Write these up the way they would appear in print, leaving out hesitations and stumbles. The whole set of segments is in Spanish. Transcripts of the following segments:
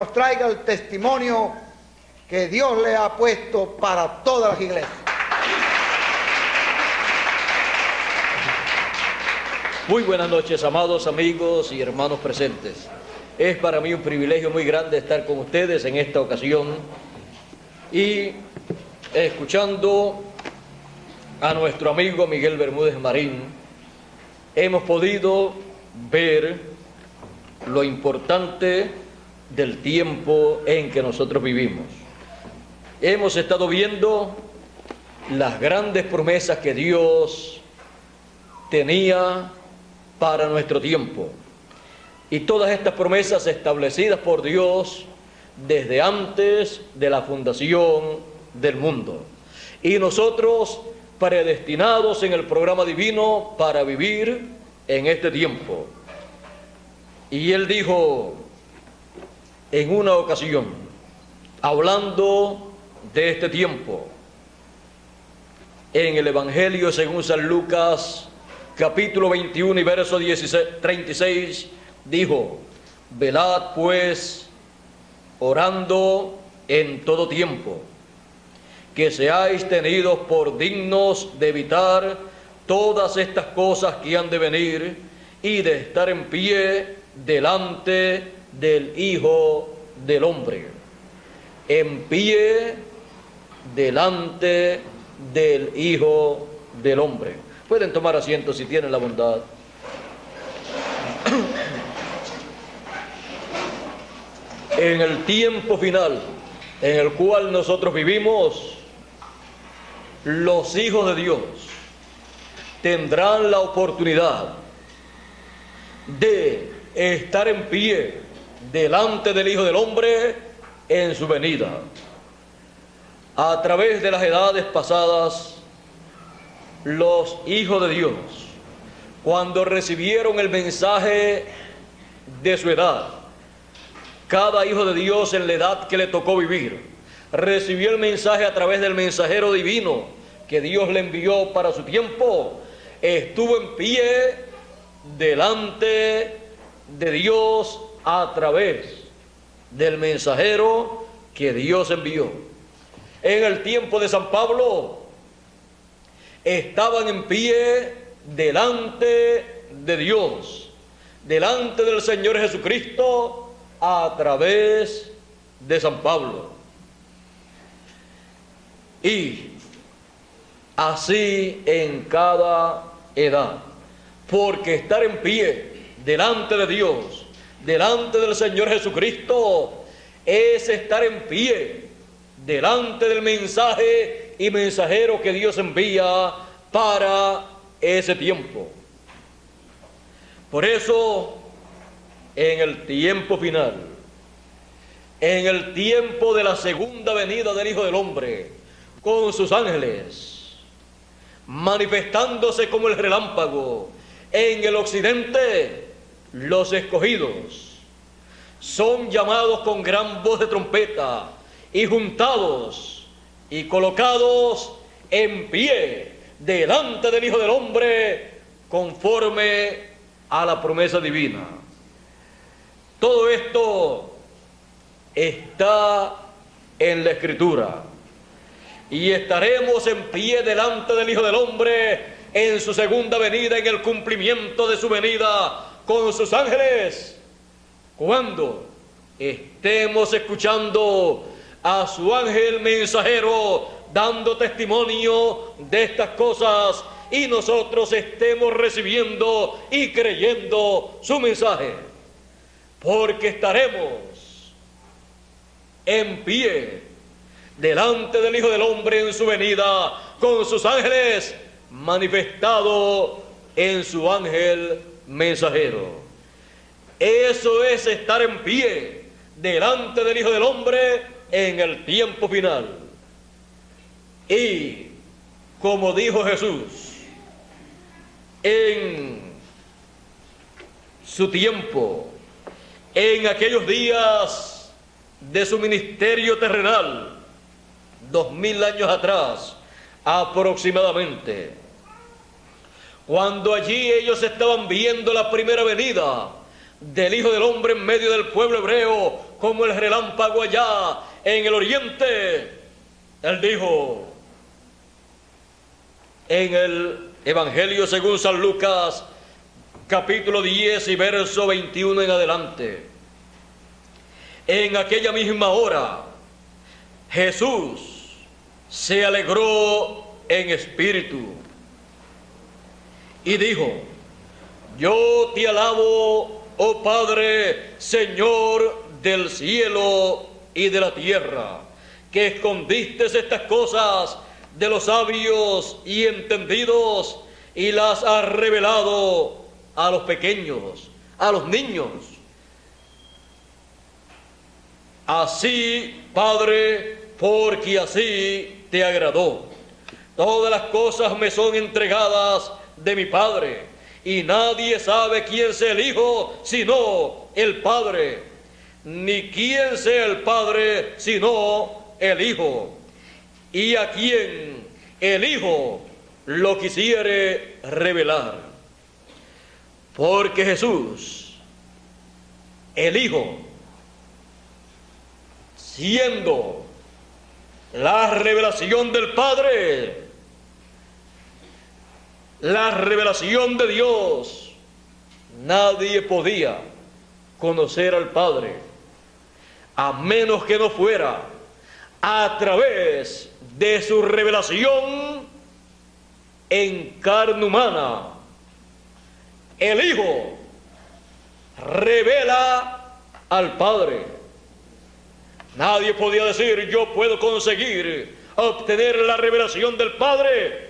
nos traiga el testimonio que Dios le ha puesto para todas las iglesias. Muy buenas noches, amados amigos y hermanos presentes. Es para mí un privilegio muy grande estar con ustedes en esta ocasión y escuchando a nuestro amigo Miguel Bermúdez Marín, hemos podido ver lo importante del tiempo en que nosotros vivimos. Hemos estado viendo las grandes promesas que Dios tenía para nuestro tiempo, y todas estas promesas establecidas por Dios desde antes de la fundación del mundo, y nosotros predestinados en el programa divino para vivir en este tiempo. Y él dijo en una ocasión, hablando de este tiempo, en el Evangelio según San Lucas, capítulo 21 y verso 36, dijo: velad pues, orando en todo tiempo, que seáis tenidos por dignos de evitar todas estas cosas que han de venir y de estar en pie delante del Hijo del Hombre. En pie delante del Hijo del Hombre. Pueden tomar asiento si tienen la bondad. En el tiempo final en el cual nosotros vivimos, los hijos de Dios tendrán la oportunidad de estar en pie delante del Hijo del Hombre en su venida. A través de las edades pasadas, los hijos de Dios, cuando recibieron el mensaje de su edad, cada hijo de Dios en la edad que le tocó vivir, recibió el mensaje a través del mensajero divino que Dios le envió para su tiempo, estuvo en pie delante de Dios a través del mensajero que Dios envió. En el tiempo de San Pablo, estaban en pie delante de Dios, delante del Señor Jesucristo a través de San Pablo. Y así en cada edad, porque estar en pie delante de Dios, delante del Señor Jesucristo, es estar en pie delante del mensaje y mensajero que Dios envía para ese tiempo. Por eso, en el tiempo final, en el tiempo de la segunda venida del Hijo del Hombre, con sus ángeles, manifestándose como el relámpago en el occidente, los escogidos son llamados con gran voz de trompeta y juntados y colocados en pie delante del Hijo del Hombre conforme a la promesa divina. Todo esto está en la Escritura, y estaremos en pie delante del Hijo del Hombre en su segunda venida, en el cumplimiento de su venida con sus ángeles, cuando estemos escuchando a su ángel mensajero dando testimonio de estas cosas y nosotros estemos recibiendo y creyendo su mensaje, porque estaremos en pie delante del Hijo del Hombre en su venida con sus ángeles manifestado en su ángel mensajero. Eso es estar en pie delante del Hijo del Hombre en el tiempo final. Y como dijo Jesús en su tiempo, en aquellos días de su ministerio terrenal, 2000 años atrás aproximadamente, cuando allí ellos estaban viendo la primera venida del Hijo del Hombre en medio del pueblo hebreo como el relámpago allá en el oriente. Él dijo en el Evangelio según San Lucas, capítulo 10 y verso 21 en adelante: en aquella misma hora Jesús se alegró en espíritu y dijo: yo te alabo, oh Padre, Señor del cielo y de la tierra, que escondiste estas cosas de los sabios y entendidos y las has revelado a los pequeños, a los niños. Así, Padre, porque así te agradó. Todas las cosas me son entregadas de mi Padre, y nadie sabe quién sea el Hijo sino el Padre, ni quién sea el Padre sino el Hijo, y a quien el Hijo lo quisiere revelar. Porque Jesús, el Hijo, siendo la revelación del Padre, la revelación de Dios, nadie podía conocer al Padre a menos que no fuera a través de su revelación en carne humana. El Hijo revela al Padre. Nadie podía decir: yo puedo conseguir obtener la revelación del Padre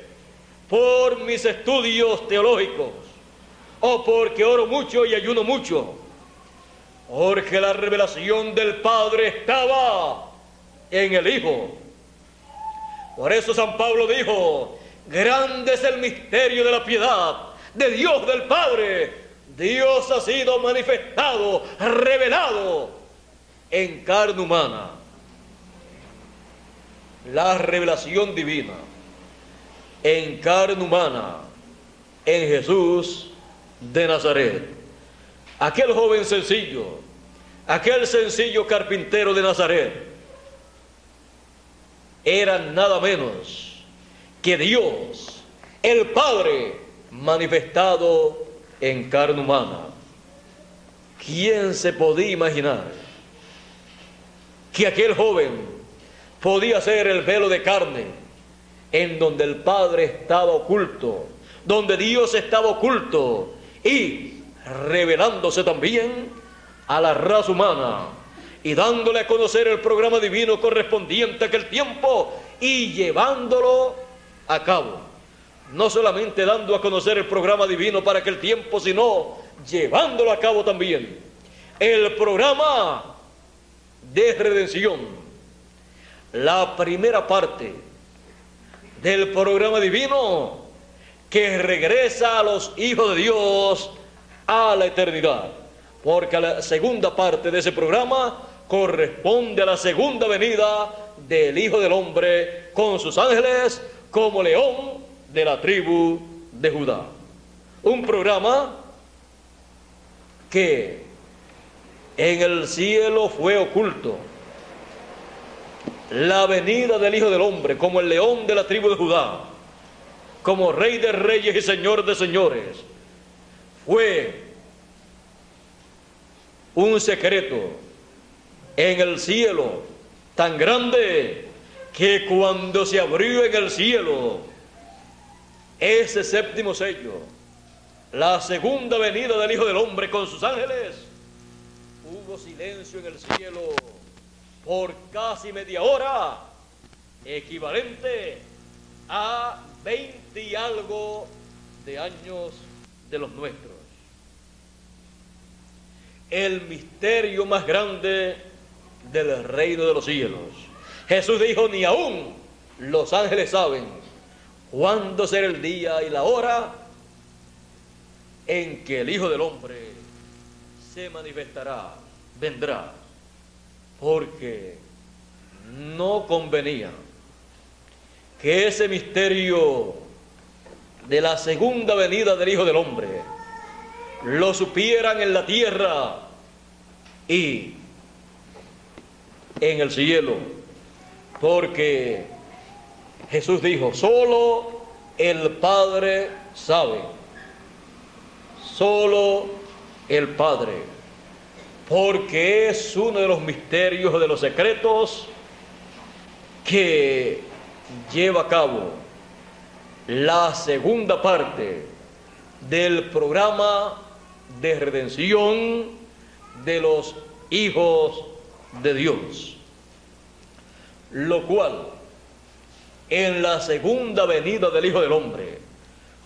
por mis estudios teológicos, o porque oro mucho y ayuno mucho, porque la revelación del Padre estaba en el Hijo. Por eso San Pablo dijo: grande es el misterio de la piedad de Dios del Padre. Dios ha sido manifestado, revelado en carne humana. La revelación divina en carne humana en Jesús de Nazaret. Aquel joven sencillo, aquel sencillo carpintero de Nazaret, era nada menos que Dios, el Padre, manifestado en carne humana. ¿Quién se podía imaginar que aquel joven podía ser el velo de carne en donde el Padre estaba oculto, donde Dios estaba oculto, y revelándose también a la raza humana y dándole a conocer el programa divino correspondiente a aquel tiempo y llevándolo a cabo? No solamente dando a conocer el programa divino para aquel tiempo, sino llevándolo a cabo también. El programa de redención, la primera parte del programa divino que regresa a los hijos de Dios a la eternidad, porque la segunda parte de ese programa corresponde a la segunda venida del Hijo del Hombre con sus ángeles como león de la tribu de Judá. Un programa que en el cielo fue oculto. La venida del Hijo del Hombre como el león de la tribu de Judá, como Rey de reyes y Señor de señores, fue un secreto en el cielo tan grande que cuando se abrió en el cielo ese séptimo sello, la segunda venida del Hijo del Hombre con sus ángeles, hubo silencio en el cielo por casi media hora, equivalente a 20 y algo de años de los nuestros. El misterio más grande del reino de los cielos. Jesús dijo: ni aún los ángeles saben cuándo será el día y la hora en que el Hijo del Hombre se manifestará, vendrá, porque no convenía que ese misterio de la segunda venida del Hijo del Hombre lo supieran en la tierra y en el cielo, porque Jesús dijo, solo el Padre sabe, solo el Padre, porque es uno de los misterios, de los secretos que lleva a cabo la segunda parte del programa de redención de los hijos de Dios, lo cual en la segunda venida del Hijo del Hombre,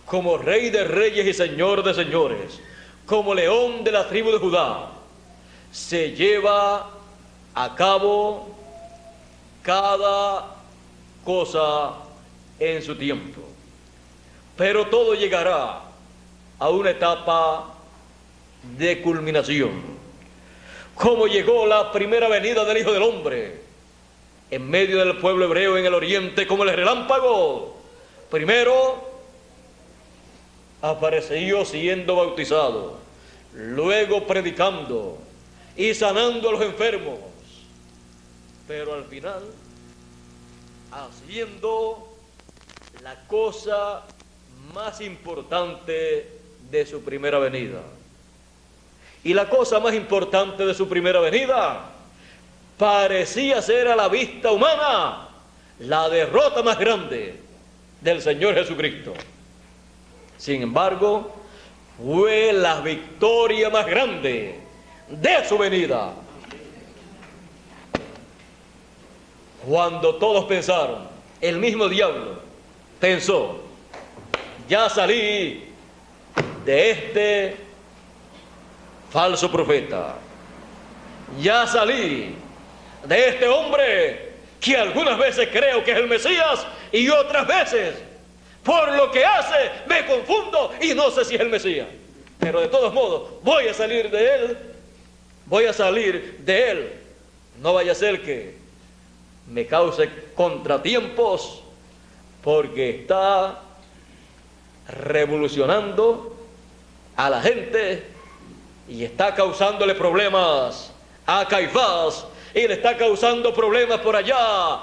como Rey de Reyes y Señor de Señores, como León de la tribu de Judá, se lleva a cabo cada cosa en su tiempo. Pero todo llegará a una etapa de culminación, como llegó la primera venida del Hijo del Hombre en medio del pueblo hebreo en el oriente como el relámpago. Primero apareció siendo bautizado, luego predicando y sanando a los enfermos, pero al final haciendo la cosa más importante de su primera venida. Y la cosa más importante de su primera venida parecía ser a la vista humana la derrota más grande del Señor Jesucristo. Sin embargo, fue la victoria más grande de su venida. Cuando todos pensaron, el mismo diablo pensó, ya salí de este falso profeta, ya salí de este hombre que algunas veces creo que es el Mesías y otras veces por lo que hace me confundo y no sé si es el Mesías, pero de todos modos voy a salir de él, no vaya a ser que me cause contratiempos, porque está revolucionando a la gente y está causándole problemas a Caifás y le está causando problemas por allá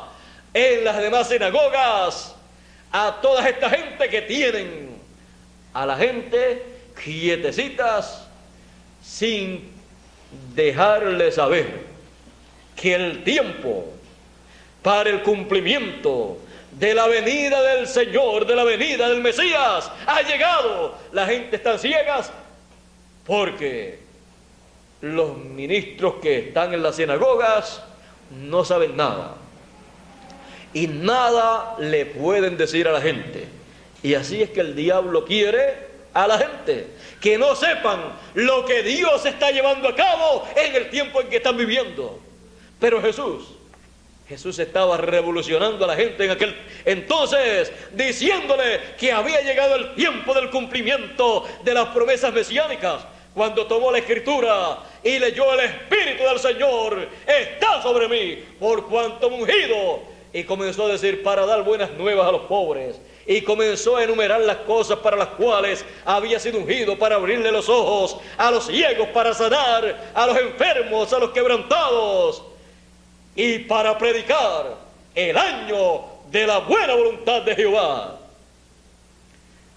en las demás sinagogas a toda esta gente que tienen a la gente quietecitas sin dejarle saber que el tiempo para el cumplimiento de la venida del Señor, de la venida del Mesías, ha llegado. La gente está ciegas porque los ministros que están en las sinagogas no saben nada y nada le pueden decir a la gente. Y así es que el diablo quiere a la gente que no sepan lo que Dios está llevando a cabo en el tiempo en que están viviendo. Pero Jesús estaba revolucionando a la gente en aquel entonces, diciéndole que había llegado el tiempo del cumplimiento de las promesas mesiánicas. Cuando tomó la escritura y leyó, el Espíritu del Señor está sobre mí, por cuanto me ha ungido, y comenzó a decir, para dar buenas nuevas a los pobres, y comenzó a enumerar las cosas para las cuales había sido ungido, para abrirle los ojos a los ciegos, para sanar a los enfermos, a los quebrantados, y para predicar el año de la buena voluntad de Jehová.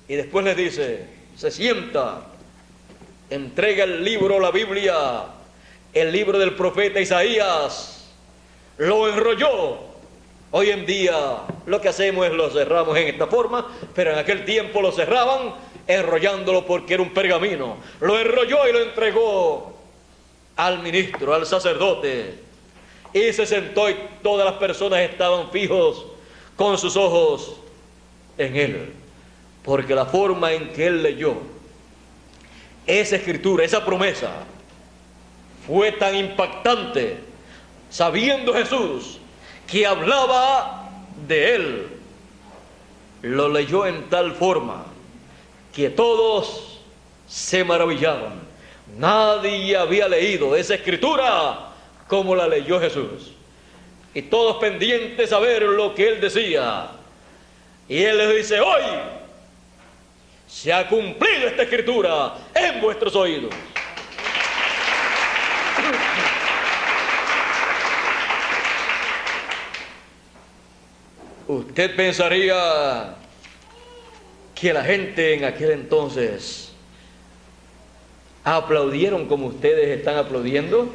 Y después les dice, se sienta, entrega el libro, la Biblia, el libro del profeta Isaías, lo enrolló. Hoy en día lo que hacemos es lo cerramos en esta forma, pero en aquel tiempo lo cerraban enrollándolo porque era un pergamino. Lo enrolló y lo entregó al ministro, al sacerdote, y se sentó y todas las personas estaban fijos con sus ojos en él, porque la forma en que él leyó esa escritura, esa promesa, fue tan impactante, sabiendo Jesús que hablaba de él, lo leyó en tal forma que todos se maravillaban. Nadie había leído esa escritura como la leyó Jesús, y todos pendientes a ver lo que él decía. Y él les dice, hoy se ha cumplido esta escritura en vuestros oídos. Usted pensaría que la gente en aquel entonces aplaudieron como ustedes están aplaudiendo.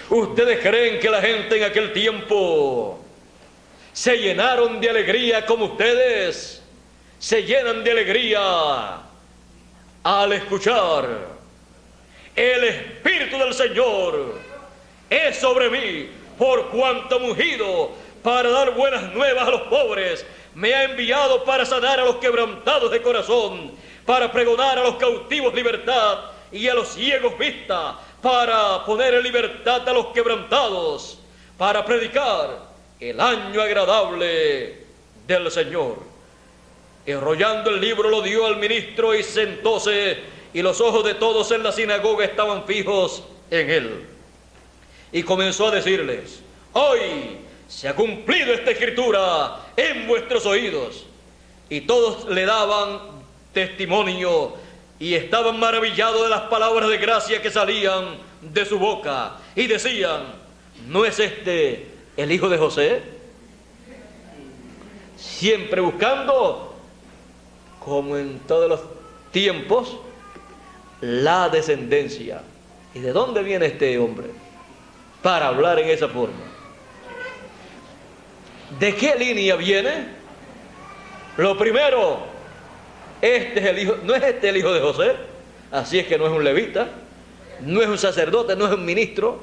¿Ustedes creen que la gente en aquel tiempo se llenaron de alegría como ustedes se llenan de alegría al escuchar: el Espíritu del Señor es sobre mí, por cuanto ha ungido para dar buenas nuevas a los pobres, me ha enviado para sanar a los quebrantados de corazón, para pregonar a los cautivos libertad y a los ciegos vista, para poner en libertad a los quebrantados, para predicar el año agradable del Señor? Enrollando el libro lo dio al ministro y sentóse, y los ojos de todos en la sinagoga estaban fijos en él. Y comenzó a decirles: hoy se ha cumplido esta escritura en vuestros oídos. Y todos le daban testimonio y estaban maravillados de las palabras de gracia que salían de su boca, y decían: ¿no es este el hijo de José? Siempre buscando, como en todos los tiempos, la descendencia. ¿Y de dónde viene este hombre para hablar en esa forma? ¿De qué línea viene? Lo primero, este es el hijo, ¿no es este el hijo de José? Así es que no es un levita, no es un sacerdote, no es un ministro,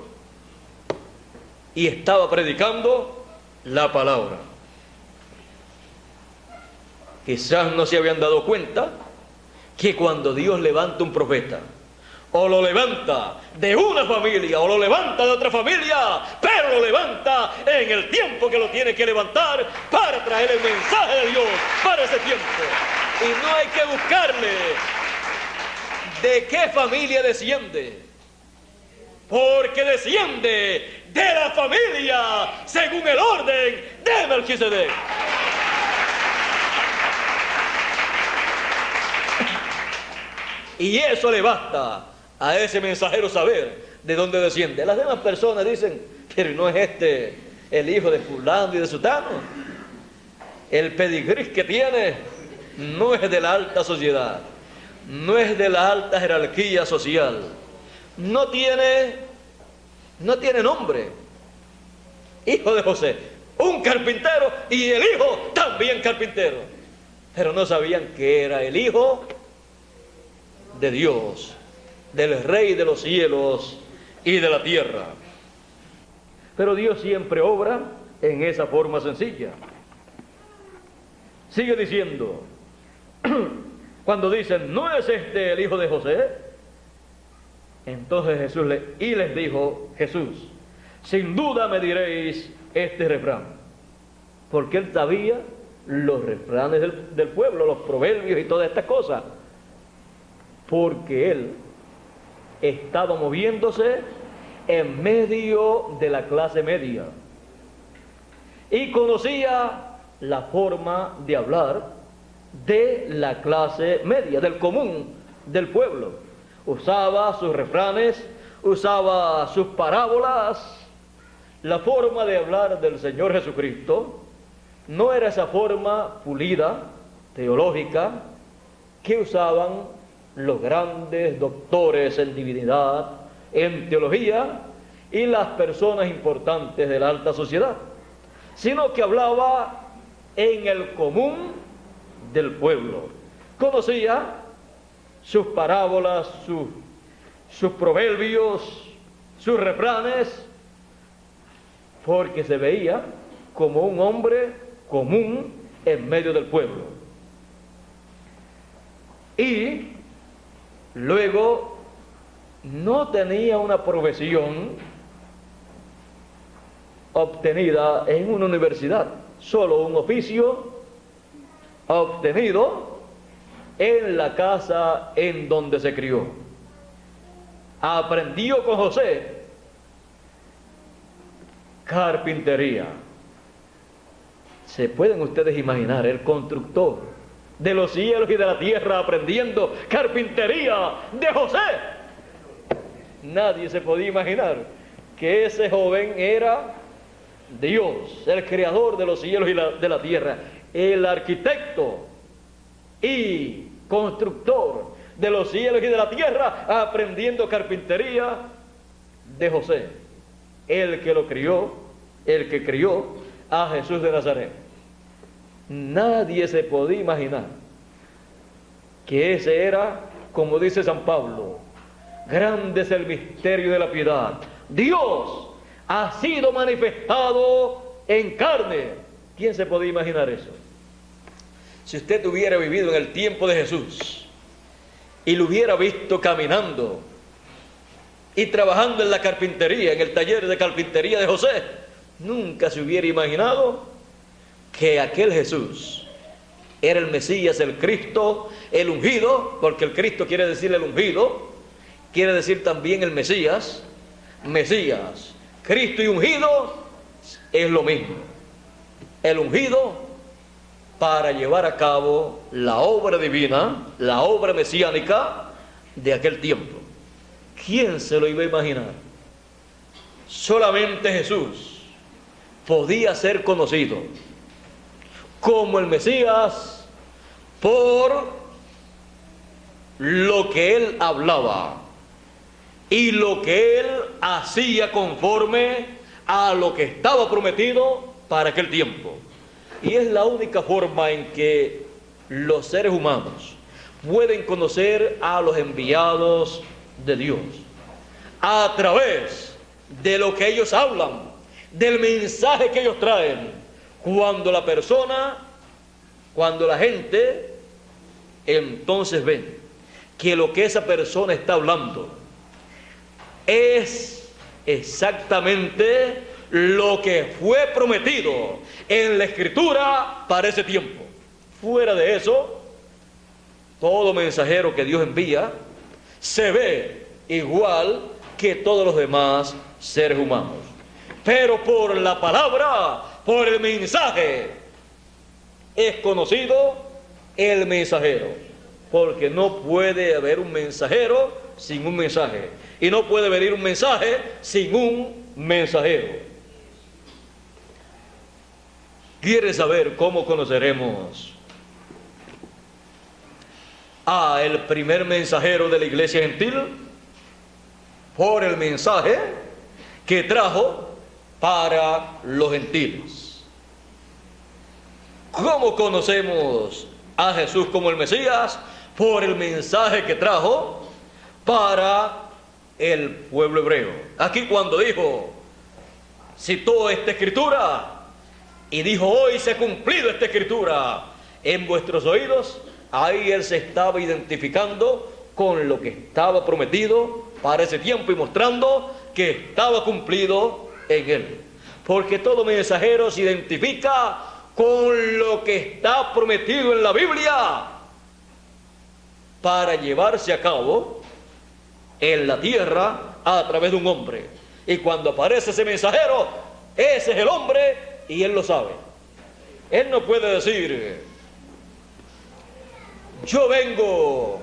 y estaba predicando la palabra. Quizás no se habían dado cuenta que cuando Dios levanta un profeta, o lo levanta de una familia o lo levanta de otra familia, pero lo levanta en el tiempo que lo tiene que levantar para traer el mensaje de Dios para ese tiempo. Y no hay que buscarle de qué familia desciende, porque desciende de la familia según el orden de Melquisedec. Y eso le basta a ese mensajero saber de dónde desciende. Las demás personas dicen: pero no es este el hijo de fulano y de sutano. El pedigrí que tiene no es de la alta sociedad, no es de la alta jerarquía social, no tiene nombre. Hijo de José, un carpintero, y el hijo también carpintero. Pero no sabían que era el hijo de Dios, del Rey de los cielos y de la tierra. Pero Dios siempre obra en esa forma sencilla. Sigue diciendo, cuando dicen: ¿no es este el hijo de José? Entonces les dijo Jesús: sin duda me diréis este refrán, porque él sabía los refranes del pueblo, los proverbios y todas estas cosas, porque él estaba moviéndose en medio de la clase media y conocía la forma de hablar de la clase media, del común del pueblo. Usaba sus refranes, usaba sus parábolas. La forma de hablar del Señor Jesucristo no era esa forma pulida, teológica, que usaban los grandes doctores en divinidad, en teología, y las personas importantes de la alta sociedad, sino que hablaba en el común del pueblo. Conocía sus parábolas, sus proverbios, sus refranes, porque se veía como un hombre común en medio del pueblo. Y luego no tenía una profesión obtenida en una universidad, solo un oficio obtenido en la casa en donde se crió. Aprendió con José carpintería. ¿Se pueden ustedes imaginar el constructor de los cielos y de la tierra aprendiendo carpintería de José? Nadie se podía imaginar que ese joven era Dios, el creador de los cielos y de la tierra, el arquitecto y constructor de los cielos y de la tierra, aprendiendo carpintería de José, el que lo crió, el que crió a Jesús de Nazaret. Nadie se podía imaginar que ese era, como dice San Pablo, grande es el misterio de la piedad. Dios ha sido manifestado en carne. ¿Quién se podía imaginar eso? Si usted hubiera vivido en el tiempo de Jesús y lo hubiera visto caminando y trabajando en la carpintería, en el taller de carpintería de José, nunca se hubiera imaginado que aquel Jesús era el Mesías, el Cristo, el ungido, porque el Cristo quiere decir el ungido, quiere decir también el Mesías. Mesías, Cristo y ungido es lo mismo. El ungido para llevar a cabo la obra divina, la obra mesiánica de aquel tiempo. ¿Quién se lo iba a imaginar? Solamente Jesús podía ser conocido como el Mesías por lo que él hablaba y lo que él hacía conforme a lo que estaba prometido para aquel tiempo. Y es la única forma en que los seres humanos pueden conocer a los enviados de Dios, a través de lo que ellos hablan, del mensaje que ellos traen. Cuando la persona, cuando la gente entonces ve que lo que esa persona está hablando es exactamente lo que fue prometido en la Escritura para ese tiempo. Fuera de eso, todo mensajero que Dios envía se ve igual que todos los demás seres humanos. Pero por la palabra, por el mensaje, es conocido el mensajero. Porque no puede haber un mensajero sin un mensaje. Y no puede venir un mensaje sin un mensajero. ¿Quieres saber cómo conoceremos a el primer mensajero de la iglesia gentil? Por el mensaje que trajo para los gentiles. ¿Cómo conocemos a Jesús como el Mesías? Por el mensaje que trajo para el pueblo hebreo. Aquí cuando dijo, citó esta escritura y dijo, hoy se ha cumplido esta escritura en vuestros oídos, ahí él se estaba identificando con lo que estaba prometido para ese tiempo y mostrando que estaba cumplido en él. Porque todo mensajero se identifica con lo que está prometido en la Biblia para llevarse a cabo en la tierra a través de un hombre. Y cuando aparece ese mensajero, ese es el hombre y él lo sabe. Él no puede decir, yo vengo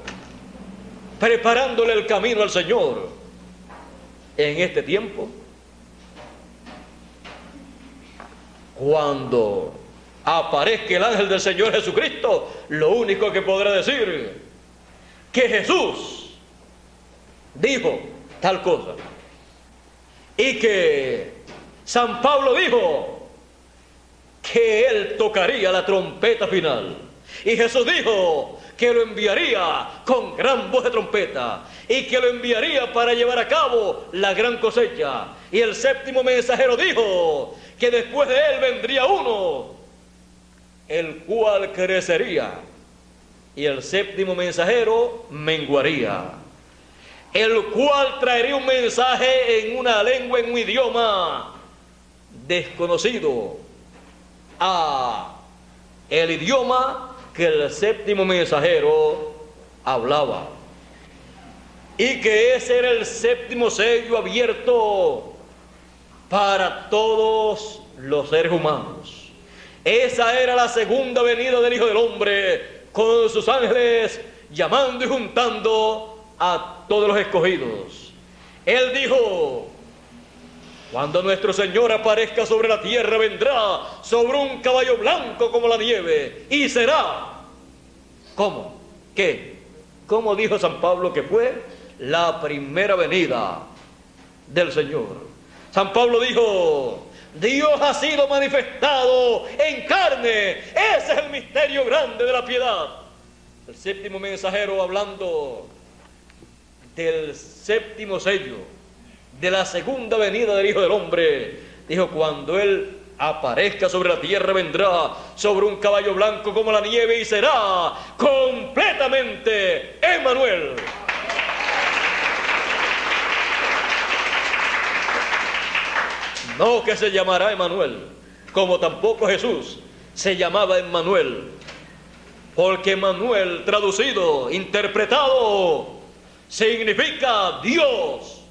preparándole el camino al Señor en este tiempo. Cuando aparezca el ángel del Señor Jesucristo, lo único que podrá decir que Jesús dijo tal cosa y que San Pablo dijo que él tocaría la trompeta final y Jesús dijo que lo enviaría con gran voz de trompeta y que lo enviaría para llevar a cabo la gran cosecha. Y el séptimo mensajero dijo que después de él vendría uno, el cual crecería, y el séptimo mensajero menguaría, el cual traería un mensaje en una lengua, en un idioma desconocido a el idioma que el séptimo mensajero hablaba, y que ese era el séptimo sello abierto para todos los seres humanos. Esa era la segunda venida del Hijo del Hombre con sus ángeles llamando y juntando a todos los escogidos. Él dijo Cuando nuestro Señor aparezca sobre la tierra, vendrá sobre un caballo blanco como la nieve, y será, ¿cómo? ¿Qué? ¿Cómo dijo San Pablo que fue? La primera venida del Señor. San Pablo dijo: Dios ha sido manifestado en carne. Ese es el misterio grande de la piedad. El séptimo mensajero, hablando del séptimo sello, de la segunda venida del Hijo del Hombre, dijo: cuando Él aparezca sobre la tierra, vendrá sobre un caballo blanco como la nieve, y será completamente Emmanuel. No que se llamará Emmanuel, como tampoco Jesús se llamaba Emmanuel, porque Emmanuel, traducido, interpretado, significa Dios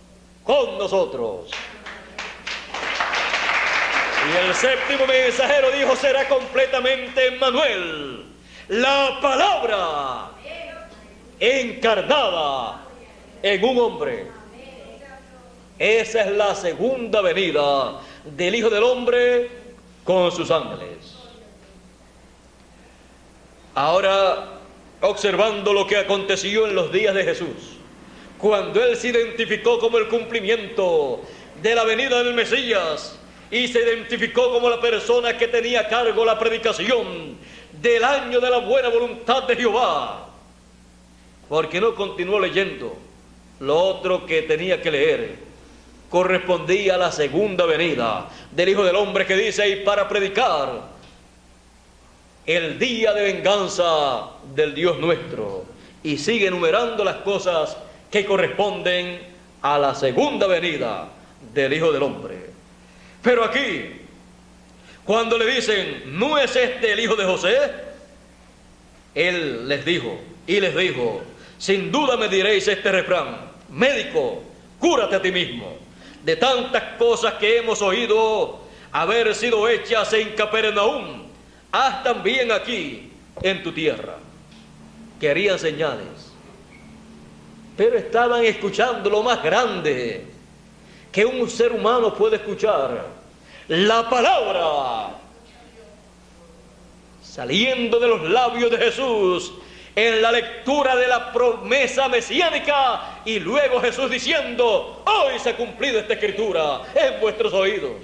con nosotros. Y el séptimo mensajero dijo: será completamente Emmanuel, la palabra encarnada en un hombre. Esa es la segunda venida del Hijo del Hombre con sus ángeles. Ahora, observando lo que aconteció en los días de Jesús, cuando Él se identificó como el cumplimiento de la venida del Mesías, y se identificó como la persona que tenía a cargo la predicación del año de la buena voluntad de Jehová, porque no continuó leyendo lo otro que tenía que leer. Correspondía a la segunda venida del Hijo del Hombre, que dice: y para predicar el día de venganza del Dios nuestro. Y sigue enumerando las cosas que corresponden a la segunda venida del Hijo del Hombre. Pero aquí, cuando le dicen: ¿no es este el hijo de José?, Él les dijo, sin duda me diréis este refrán: médico, cúrate a ti mismo. De tantas cosas que hemos oído haber sido hechas en Capernaum, haz también aquí en tu tierra. Querían señales, pero estaban escuchando lo más grande que un ser humano puede escuchar: la palabra saliendo de los labios de Jesús en la lectura de la promesa mesiánica, y luego Jesús diciendo: hoy se ha cumplido esta escritura en vuestros oídos.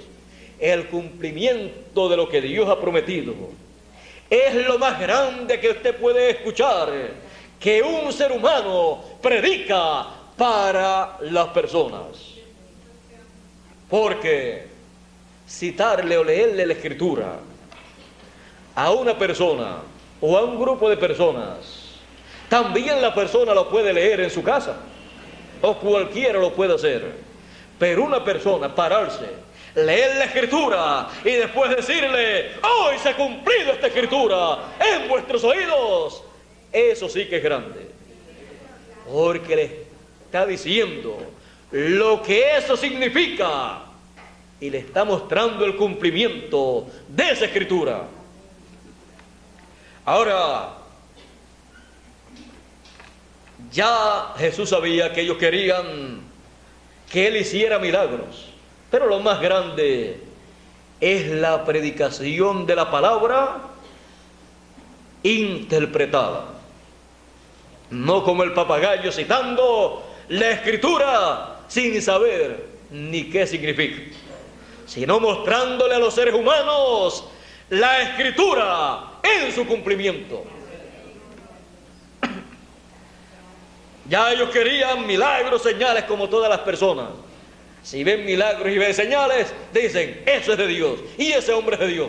El cumplimiento de lo que Dios ha prometido es lo más grande que usted puede escuchar, que un ser humano predica para las personas. Porque citarle o leerle la escritura a una persona o a un grupo de personas, también la persona lo puede leer en su casa, o cualquiera lo puede hacer. Pero una persona pararse, leer la escritura y después decirle: hoy se ha cumplido esta escritura en vuestros oídos, eso sí que es grande, porque le está diciendo lo que eso significa y le está mostrando el cumplimiento de esa escritura. Ahora, ya Jesús sabía que ellos querían que Él hiciera milagros, pero lo más grande es la predicación de la palabra interpretada, no como el papagayo citando la escritura sin saber ni qué significa, sino mostrándole a los seres humanos la escritura en su cumplimiento. Ya ellos querían milagros, señales, como todas las personas. Si ven milagros y ven señales, dicen: eso es de Dios, y ese hombre es de Dios.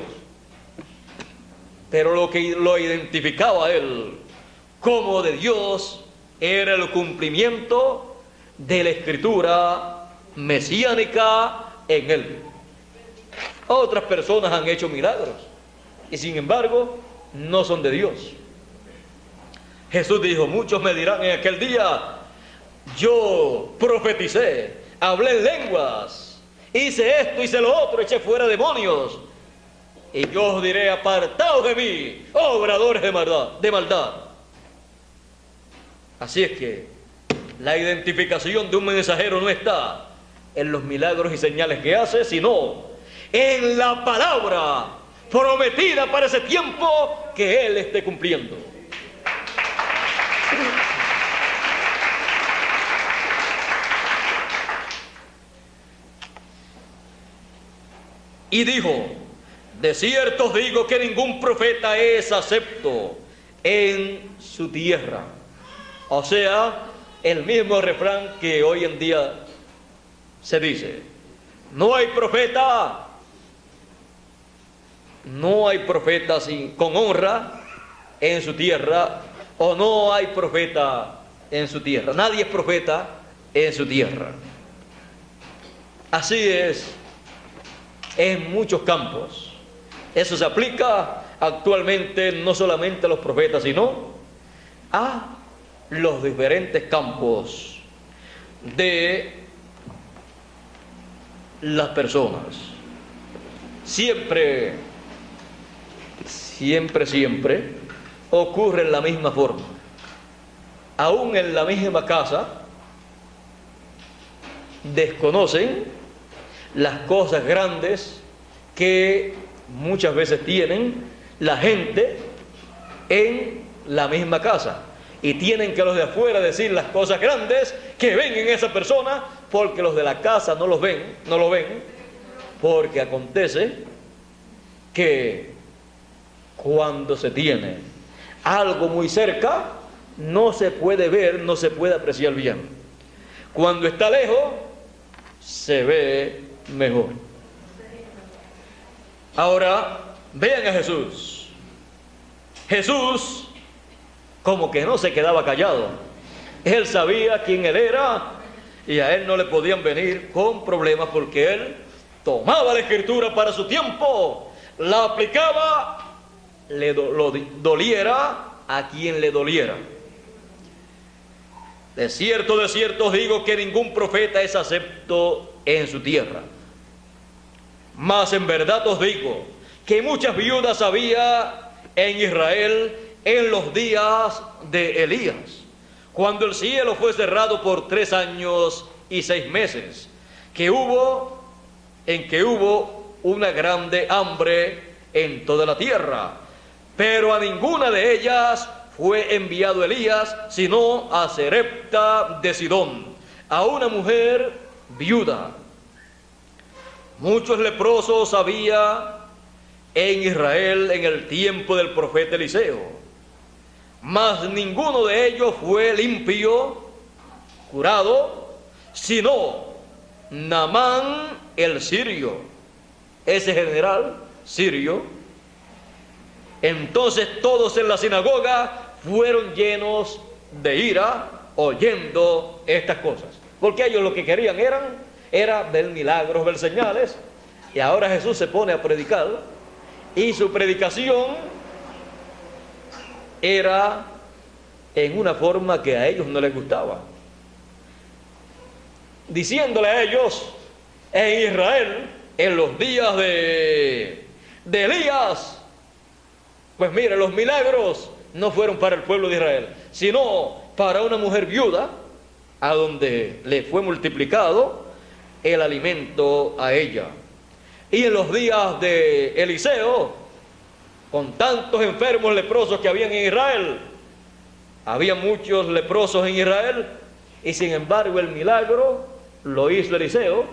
Pero lo que lo identificaba a él como de Dios era el cumplimiento de la escritura mesiánica en él. Otras personas han hecho milagros y sin embargo no son de Dios. Jesús dijo: muchos me dirán en aquel día: yo profeticé, hablé en lenguas, hice esto, hice lo otro, eché fuera demonios. Y yo os diré: apartaos de mí, obradores de maldad. Así es que la identificación de un mensajero no está en los milagros y señales que hace, sino en la palabra prometida para ese tiempo que Él esté cumpliendo. Y dijo: de cierto os digo que ningún profeta es acepto en su tierra. O sea, el mismo refrán que hoy en día se dice: no hay profeta con honra en su tierra, o no hay profeta en su tierra. Nadie es profeta en su tierra. Así es en muchos campos. Eso se aplica actualmente no solamente a los profetas, sino a los diferentes campos de las personas. Siempre ocurre en la misma forma. Aún en la misma casa desconocen las cosas grandes que muchas veces tienen la gente en la misma casa, y tienen que los de afuera decir las cosas grandes que ven en esa persona, porque los de la casa no lo ven, porque acontece que cuando se tiene algo muy cerca no se puede ver, no se puede apreciar bien. Cuando está lejos se ve mejor. Ahora vean a Jesús. Jesús como que no se quedaba callado. Él sabía quién Él era, y a Él no le podían venir con problemas, porque Él tomaba la Escritura para su tiempo, la aplicaba, doliera a quien le doliera. De cierto os digo que ningún profeta es acepto en su tierra. Mas en verdad os digo que muchas viudas había en Israel en los días de Elías, cuando el cielo fue cerrado por 3 años y 6 meses, en que hubo una grande hambre en toda la tierra, pero a ninguna de ellas fue enviado Elías, sino a Sarepta de Sidón, a una mujer viuda. Muchos leprosos había en Israel en el tiempo del profeta Eliseo, mas ninguno de ellos fue limpio, curado, sino Naamán el sirio, ese general sirio. Entonces todos en la sinagoga fueron llenos de ira oyendo estas cosas, porque ellos lo que querían era ver milagros, ver señales. Y ahora Jesús se pone a predicar, y su predicación era en una forma que a ellos no les gustaba, diciéndole a ellos: en Israel, en los días de Elías, pues mire, los milagros no fueron para el pueblo de Israel, sino para una mujer viuda, a donde le fue multiplicado el alimento a ella. Y en los días de Eliseo, con tantos enfermos leprosos que habían en Israel, había muchos leprosos en Israel, y sin embargo el milagro lo hizo Eliseo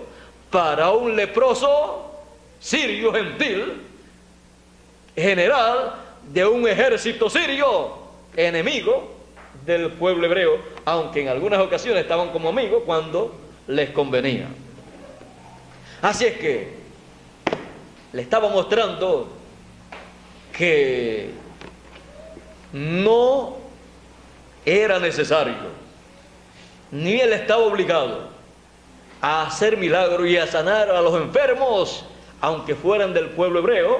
para un leproso sirio gentil, general de un ejército sirio, enemigo del pueblo hebreo, aunque en algunas ocasiones estaban como amigos cuando les convenía. Así es que le estaba mostrando que no era necesario, ni él estaba obligado a hacer milagros y a sanar a los enfermos, aunque fueran del pueblo hebreo,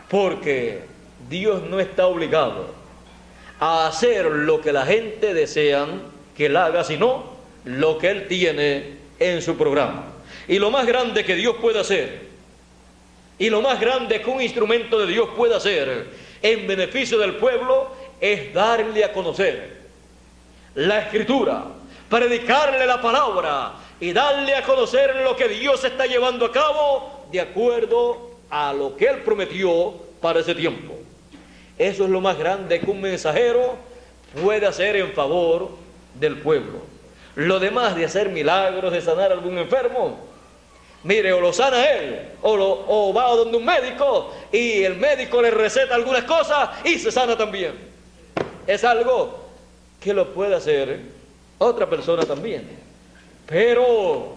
porque Dios no está obligado a hacer lo que la gente desea que él haga, sino lo que él tiene en su programa. Y lo más grande que Dios puede hacer, y lo más grande que un instrumento de Dios puede hacer en beneficio del pueblo, es darle a conocer la Escritura, predicarle la palabra y darle a conocer lo que Dios está llevando a cabo de acuerdo a lo que Él prometió para ese tiempo. Eso es lo más grande que un mensajero puede hacer en favor del pueblo. Lo demás de hacer milagros, de sanar a algún enfermo, mire, o lo sana él, o va a donde un médico y el médico le receta algunas cosas y se sana también. Es algo que lo puede hacer otra persona también. Pero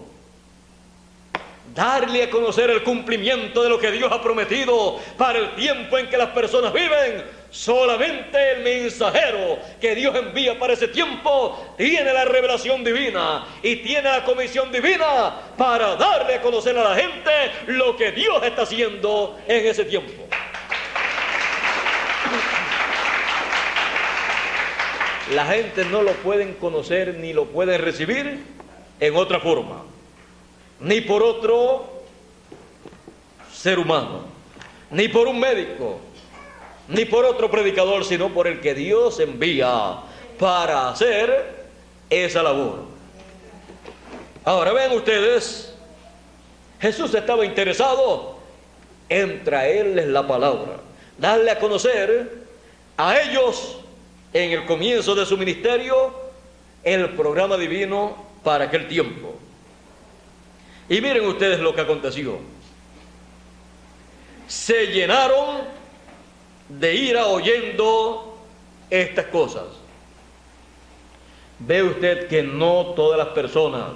darle a conocer el cumplimiento de lo que Dios ha prometido para el tiempo en que las personas viven, solamente el mensajero que Dios envía para ese tiempo tiene la revelación divina y tiene la comisión divina para darle a conocer a la gente lo que Dios está haciendo en ese tiempo. La gente no lo pueden conocer ni lo pueden recibir en otra forma, ni por otro ser humano, ni por un médico, ni por otro predicador, sino por el que Dios envía para hacer esa labor. Ahora vean ustedes, Jesús estaba interesado en traerles la palabra, darle a conocer a ellos en el comienzo de su ministerio el programa divino para aquel tiempo. Y miren ustedes lo que aconteció. Se llenaron de ira oyendo estas cosas. Ve usted que no todas las personas,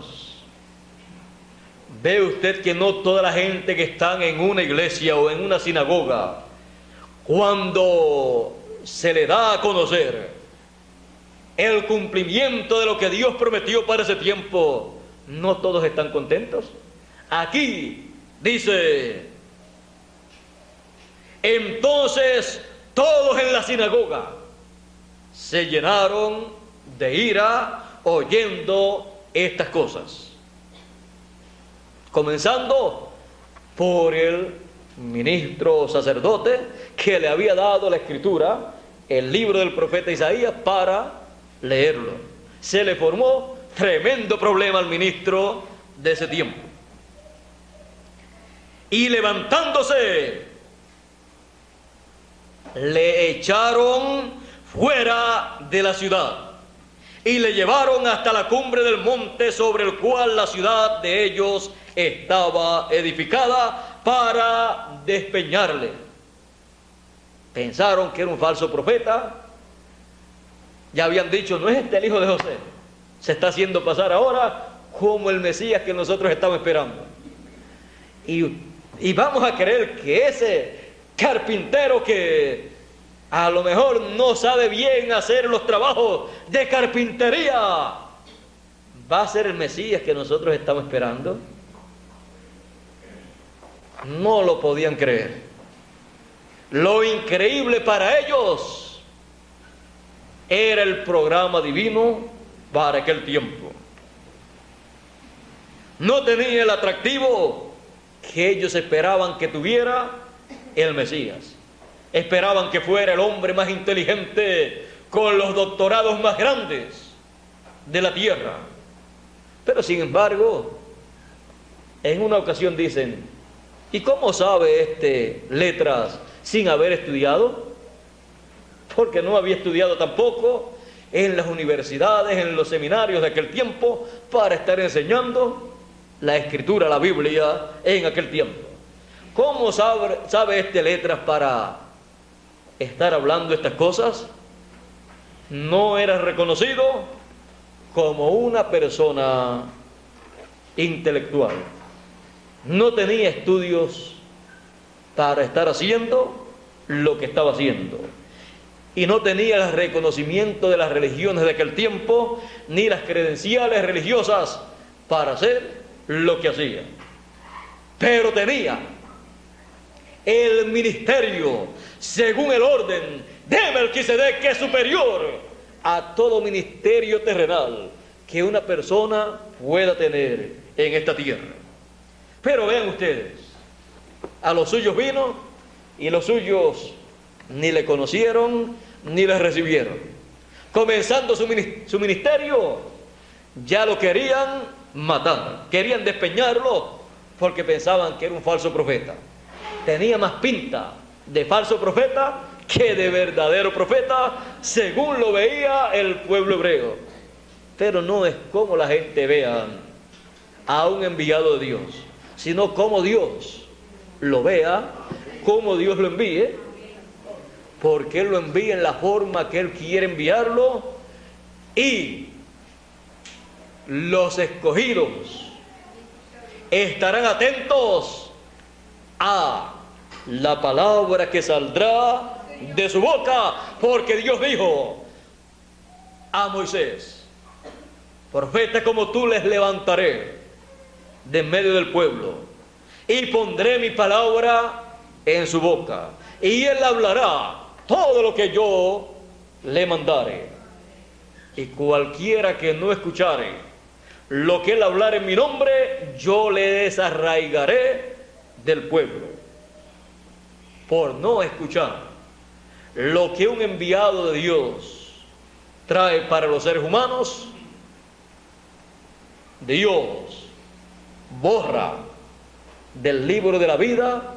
ve usted que no toda la gente que están en una iglesia o en una sinagoga, cuando se le da a conocer el cumplimiento de lo que Dios prometió para ese tiempo, no todos están contentos. Aquí dice: entonces todos en la sinagoga se llenaron de ira oyendo estas cosas, comenzando por el ministro sacerdote que le había dado la escritura, el libro del profeta Isaías, para leerlo. Se le formó tremendo problema al ministro de ese tiempo. Y levantándose, le echaron fuera de la ciudad y le llevaron hasta la cumbre del monte sobre el cual la ciudad de ellos estaba edificada, para despeñarle. Pensaron que era un falso profeta. Ya habían dicho: no es este el hijo de José. Se está haciendo pasar ahora como el Mesías que nosotros estamos esperando. Y vamos a creer que ese carpintero, que a lo mejor no sabe bien hacer los trabajos de carpintería, va a ser el Mesías que nosotros estamos esperando. No lo podían creer. Lo increíble para ellos era el programa divino para aquel tiempo. No tenía el atractivo que ellos esperaban que tuviera el Mesías. Esperaban que fuera el hombre más inteligente, con los doctorados más grandes de la tierra. Pero sin embargo, en una ocasión dicen: ¿y cómo sabe letras sin haber estudiado? Porque no había estudiado tampoco en las universidades, en los seminarios de aquel tiempo, para estar enseñando la escritura, la Biblia, en aquel tiempo. ¿Cómo sabe letras para estar hablando estas cosas? No era reconocido como una persona intelectual. No tenía estudios para estar haciendo lo que estaba haciendo. Y no tenía el reconocimiento de las religiones de aquel tiempo, ni las credenciales religiosas para hacer lo que hacía. Pero tenía el ministerio según el orden de Melquisedec, que es superior a todo ministerio terrenal que una persona pueda tener en esta tierra. Pero vean ustedes, a los suyos vino y los suyos ni le conocieron ni le recibieron. Comenzando su ministerio, ya lo querían matar, querían despeñarlo porque pensaban que era un falso profeta. Tenía más pinta de falso profeta que de verdadero profeta, según lo veía el pueblo hebreo. Pero no es como la gente vea a un enviado de Dios, sino como Dios lo vea, como Dios lo envíe, porque Él lo envía en la forma que Él quiere enviarlo, y los escogidos estarán atentos a la palabra que saldrá de su boca, porque Dios dijo a Moisés: profeta como tú les levantaré de en medio del pueblo, y pondré mi palabra en su boca, y él hablará todo lo que yo le mandare. Y cualquiera que no escuchare lo que él hablar en mi nombre, yo le desarraigaré del pueblo. Por no escuchar lo que un enviado de Dios trae para los seres humanos, Dios borra del libro de la vida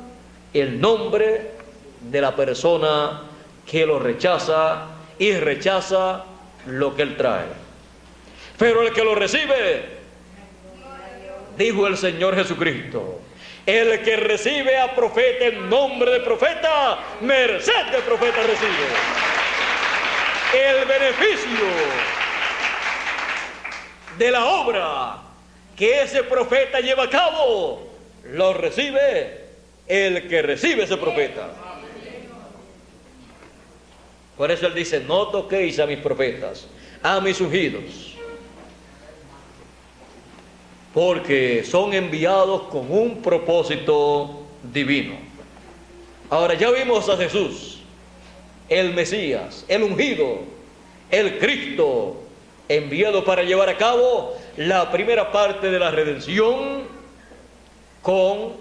el nombre de la persona que lo rechaza, y rechaza lo que él trae. Pero el que lo recibe, dijo el Señor Jesucristo, el que recibe a profeta en nombre de profeta, merced de profeta recibe. El beneficio de la obra que ese profeta lleva a cabo, lo recibe el que recibe ese profeta. Por eso él dice: no toquéis a mis profetas, a mis ungidos, porque son enviados con un propósito divino. Ahora ya vimos a Jesús, el Mesías, el ungido, el Cristo, enviado para llevar a cabo la primera parte de la redención, con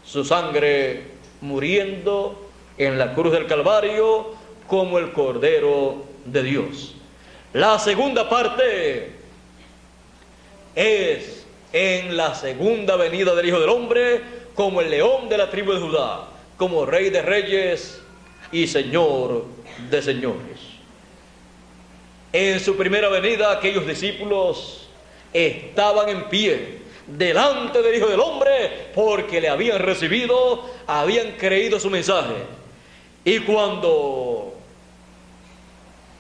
su sangre muriendo en la cruz del Calvario como el Cordero de Dios. La segunda parte es en la segunda venida del Hijo del Hombre, como el león de la tribu de Judá, como Rey de reyes y Señor de señores. En su primera venida, aquellos discípulos estaban en pie delante del Hijo del Hombre porque le habían recibido, habían creído su mensaje. Y cuando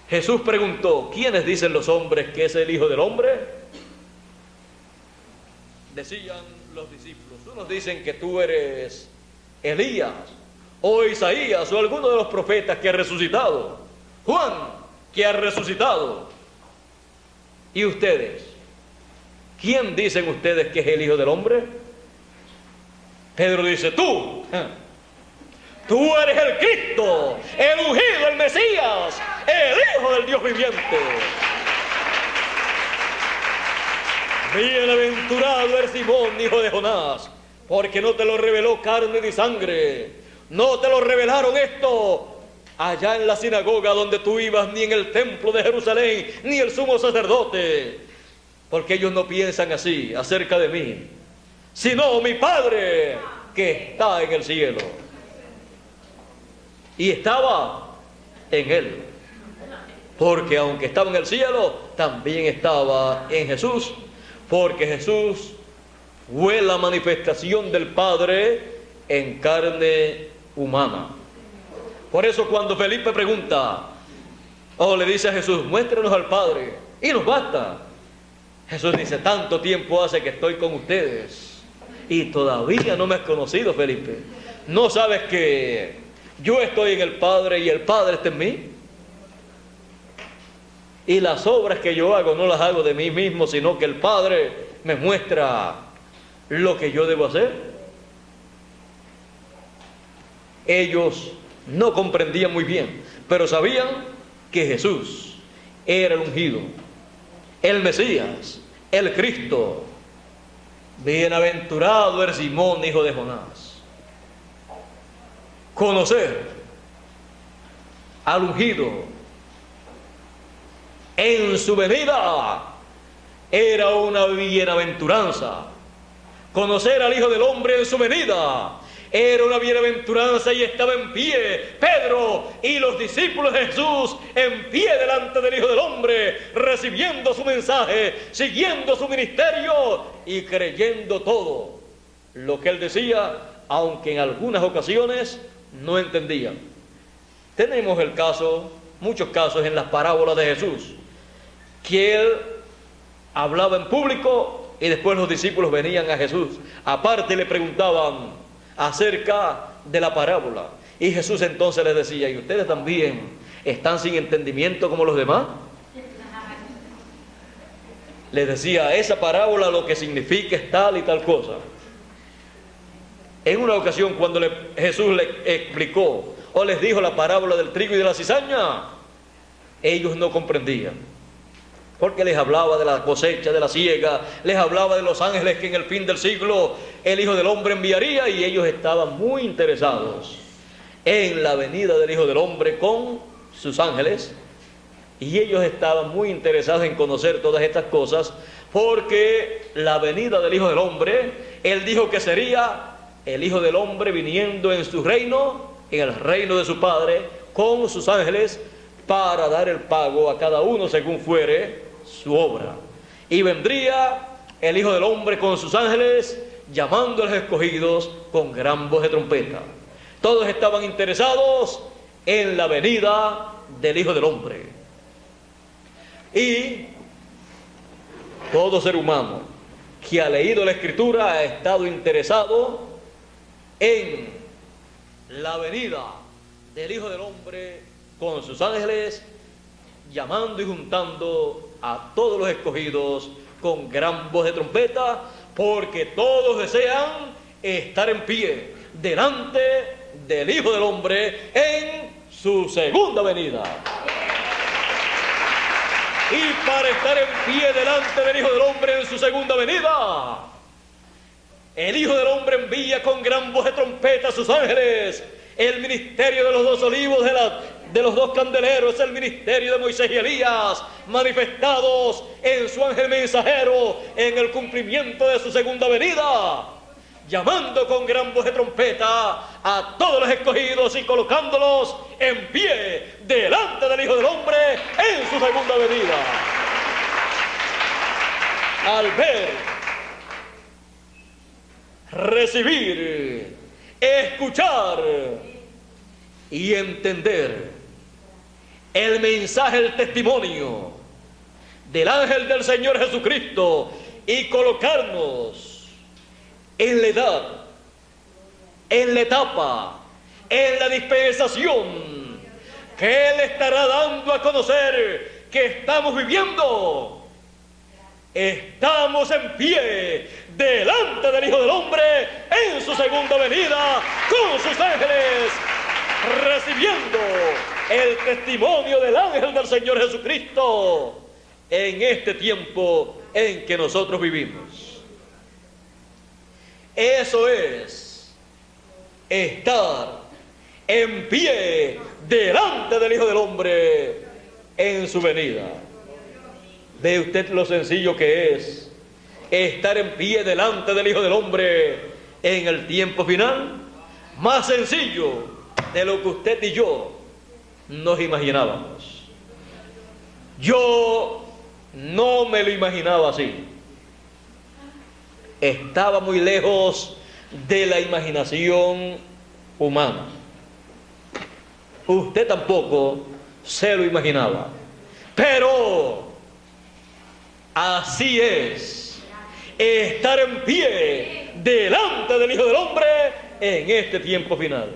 Jesús preguntó: ¿quiénes dicen los hombres que es el Hijo del Hombre?, decían los discípulos: unos dicen que tú eres Elías, o Isaías, o alguno de los profetas que ha resucitado, Juan, que ha resucitado. ¿Y ustedes? ¿Quién dicen ustedes que es el Hijo del Hombre? Pedro dice: tú eres el Cristo, el ungido, el Mesías, el Hijo del Dios viviente. Bienaventurado eres Simón, hijo de Jonás, porque no te lo reveló carne ni sangre, no te lo revelaron esto allá en la sinagoga donde tú ibas, ni en el templo de Jerusalén, ni el sumo sacerdote, porque ellos no piensan así acerca de mí, sino mi Padre que está en el cielo. Y estaba en él, porque aunque estaba en el cielo, también estaba en Jesús, porque Jesús fue la manifestación del Padre en carne humana. Por eso cuando Felipe pregunta, o le dice a Jesús: muéstranos al Padre y nos basta, Jesús dice: tanto tiempo hace que estoy con ustedes y todavía no me has conocido, Felipe. ¿No sabes que yo estoy en el Padre y el Padre está en mí? Y las obras que yo hago no las hago de mí mismo, sino que el Padre me muestra lo que yo debo hacer. Ellos no comprendían muy bien, pero sabían que Jesús era el ungido, el Mesías, el Cristo. Bienaventurado eres Simón, hijo de Jonás. Conocer al ungido en su venida era una bienaventuranza. Conocer al Hijo del Hombre en su venida era una bienaventuranza, y estaba en pie Pedro y los discípulos de Jesús en pie delante del Hijo del Hombre, recibiendo su mensaje, siguiendo su ministerio y creyendo todo lo que él decía, aunque en algunas ocasiones no entendían. Tenemos el caso, muchos casos en las parábolas de Jesús, que él hablaba en público y después los discípulos venían a Jesús aparte y le preguntaban acerca de la parábola, y Jesús entonces les decía: ¿y ustedes también están sin entendimiento como los demás? Les decía: esa parábola lo que significa es tal y tal cosa. En una ocasión, cuando Jesús les explicó o les dijo la parábola del trigo y de la cizaña, ellos no comprendían, porque les hablaba de la cosecha, de la siega, les hablaba de los ángeles que en el fin del siglo el Hijo del Hombre enviaría, y ellos estaban muy interesados en la venida del Hijo del Hombre con sus ángeles, y ellos estaban muy interesados en conocer todas estas cosas, porque la venida del Hijo del Hombre, él dijo que sería el Hijo del Hombre viniendo en su reino, en el reino de su Padre, con sus ángeles, para dar el pago a cada uno según fuere su obra. Y vendría el Hijo del Hombre con sus ángeles, llamando a los escogidos con gran voz de trompeta. Todos estaban interesados en la venida del Hijo del Hombre. Y todo ser humano que ha leído la Escritura ha estado interesado en la venida del Hijo del Hombre con sus ángeles, llamando y juntando a todos los escogidos con gran voz de trompeta, porque todos desean estar en pie delante del Hijo del Hombre en su segunda venida. Y para estar en pie delante del Hijo del Hombre en su segunda venida, el Hijo del Hombre envía con gran voz de trompeta a sus ángeles. El ministerio de los dos olivos, de los dos candeleros, el ministerio de Moisés y Elías, manifestados en su ángel mensajero en el cumplimiento de su segunda venida, llamando con gran voz de trompeta a todos los escogidos y colocándolos en pie delante del Hijo del Hombre en su segunda venida. Al ver, recibir, escuchar y entender el mensaje, el testimonio del ángel del Señor Jesucristo, y colocarnos en la edad, en la etapa, en la dispensación que Él estará dando a conocer que estamos viviendo. Estamos en pie delante del Hijo del Hombre en su segunda venida con sus ángeles, recibiendo el testimonio del ángel del Señor Jesucristo en este tiempo en que nosotros vivimos. Eso es estar en pie delante del Hijo del Hombre en su venida. ¿Ve usted lo sencillo que es estar en pie delante del Hijo del Hombre en el tiempo final? Más sencillo de lo que usted y yo nos imaginábamos. Yo no me lo imaginaba así. Estaba muy lejos de la imaginación humana. Usted tampoco se lo imaginaba. Pero así es, estar en pie delante del Hijo del Hombre en este tiempo final,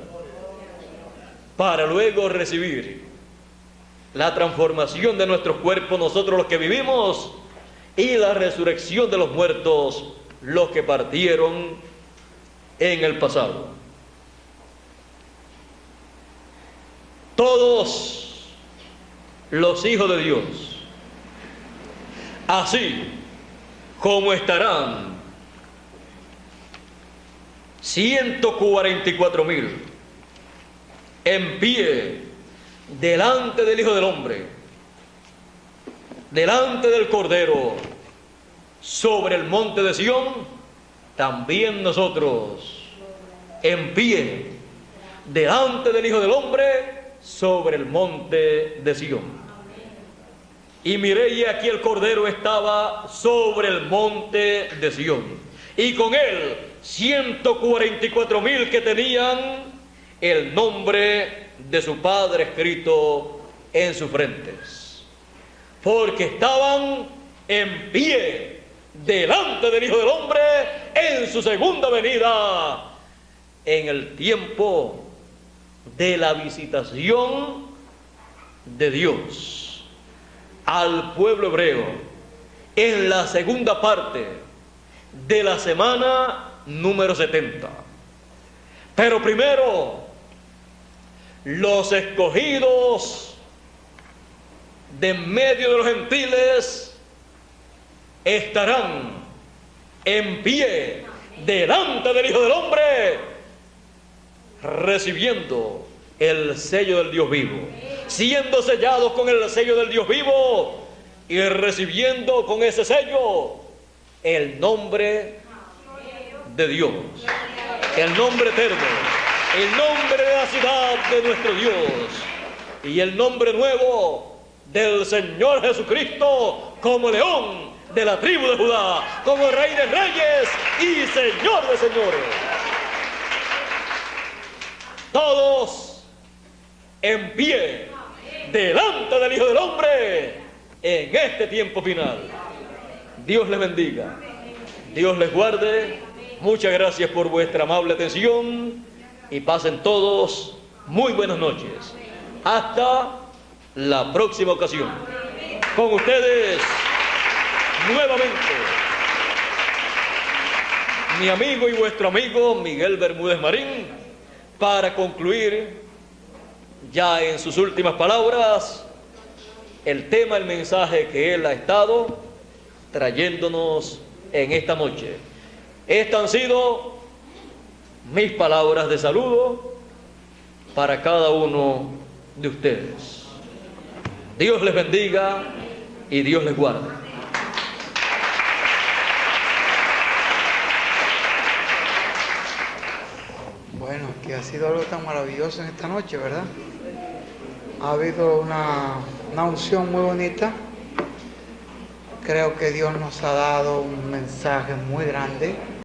para luego recibir la transformación de nuestros cuerpos, nosotros los que vivimos, y la resurrección de los muertos, los que partieron en el pasado. Todos los hijos de Dios, así como estarán 144,000 en pie delante del Hijo del Hombre, delante del Cordero, sobre el monte de Sión, también nosotros en pie delante del Hijo del Hombre sobre el monte de Sión. Y miré, y aquí el Cordero estaba sobre el monte de Sión, y con él 144,000 que tenían el nombre de su Padre escrito en sus frentes, porque estaban en pie delante del Hijo del Hombre en su segunda venida, en el tiempo de la visitación de Dios al pueblo hebreo, en la segunda parte de la semana número 70. Pero primero, los escogidos de medio de los gentiles estarán en pie delante del Hijo del Hombre, recibiendo el sello del Dios vivo, siendo sellados con el sello del Dios vivo y recibiendo con ese sello el nombre de Dios, el nombre eterno, el nombre de la ciudad de nuestro Dios y el nombre nuevo del Señor Jesucristo como León de la tribu de Judá, como Rey de reyes y Señor de señores. Todos en pie delante del Hijo del Hombre en este tiempo final. Dios les bendiga, Dios les guarde. Muchas gracias por vuestra amable atención y pasen todos muy buenas noches. Hasta la próxima ocasión. Con ustedes nuevamente mi amigo y vuestro amigo Miguel Bermúdez Marín, para concluir ya en sus últimas palabras el tema, el mensaje que él ha estado trayéndonos en esta noche. Estas han sido mis palabras de saludo para cada uno de ustedes. Dios les bendiga y Dios les guarde. Bueno, que ha sido algo tan maravilloso en esta noche, ¿verdad? Ha habido una unción muy bonita. Creo que Dios nos ha dado un mensaje muy grande.